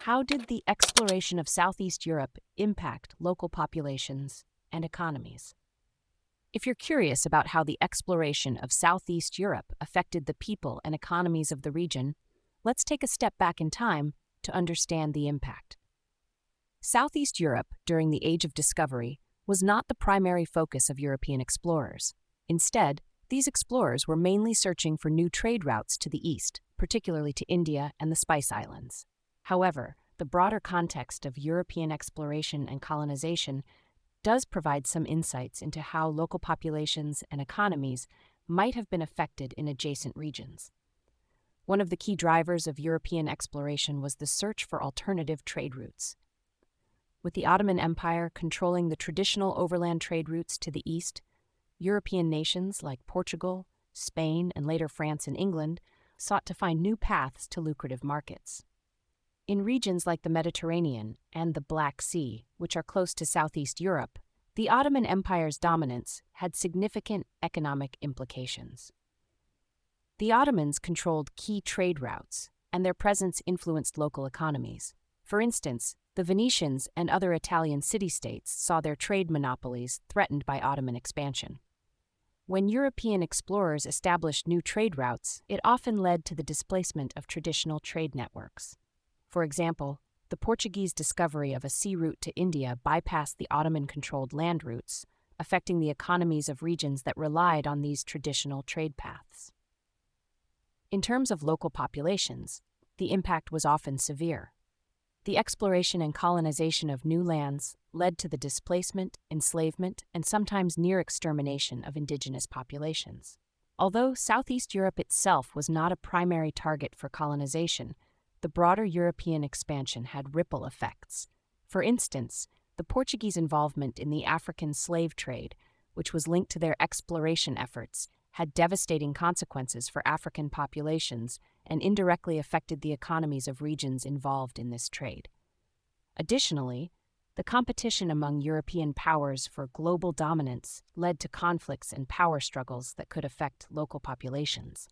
How did the exploration of Southeast Europe impact local populations and economies? If you're curious about how the exploration of Southeast Europe affected the people and economies of the region, let's take a step back in time to understand the impact. Southeast Europe, during the Age of Discovery, was not the primary focus of European explorers. Instead, these explorers were mainly searching for new trade routes to the east, particularly to India and the Spice Islands. However, the broader context of European exploration and colonization does provide some insights into how local populations and economies might have been affected in adjacent regions. One of the key drivers of European exploration was the search for alternative trade routes. With the Ottoman Empire controlling the traditional overland trade routes to the east, European nations like Portugal, Spain, and later France and England sought to find new paths to lucrative markets. In regions like the Mediterranean and the Black Sea, which are close to Southeast Europe, the Ottoman Empire's dominance had significant economic implications. The Ottomans controlled key trade routes, and their presence influenced local economies. For instance, the Venetians and other Italian city-states saw their trade monopolies threatened by Ottoman expansion. When European explorers established new trade routes, it often led to the displacement of traditional trade networks. For example, the Portuguese discovery of a sea route to India bypassed the Ottoman-controlled land routes, affecting the economies of regions that relied on these traditional trade paths. In terms of local populations, the impact was often severe. The exploration and colonization of new lands led to the displacement, enslavement, and sometimes near extermination of indigenous populations. Although Southeast Europe itself was not a primary target for colonization, the broader European expansion had ripple effects. For instance, the Portuguese involvement in the African slave trade, which was linked to their exploration efforts, had devastating consequences for African populations and indirectly affected the economies of regions involved in this trade. Additionally, the competition among European powers for global dominance led to conflicts and power struggles that could affect local populations.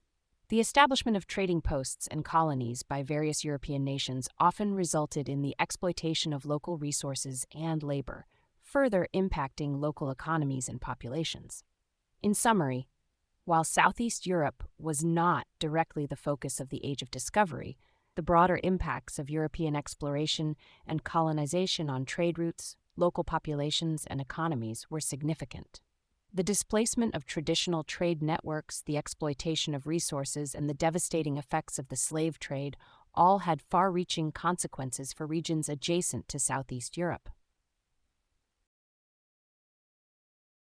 The establishment of trading posts and colonies by various European nations often resulted in the exploitation of local resources and labor, further impacting local economies and populations. In summary, while Southeast Europe was not directly the focus of the Age of Discovery, the broader impacts of European exploration and colonization on trade routes, local populations, and economies were significant. The displacement of traditional trade networks, the exploitation of resources, and the devastating effects of the slave trade all had far-reaching consequences for regions adjacent to Southeast Europe.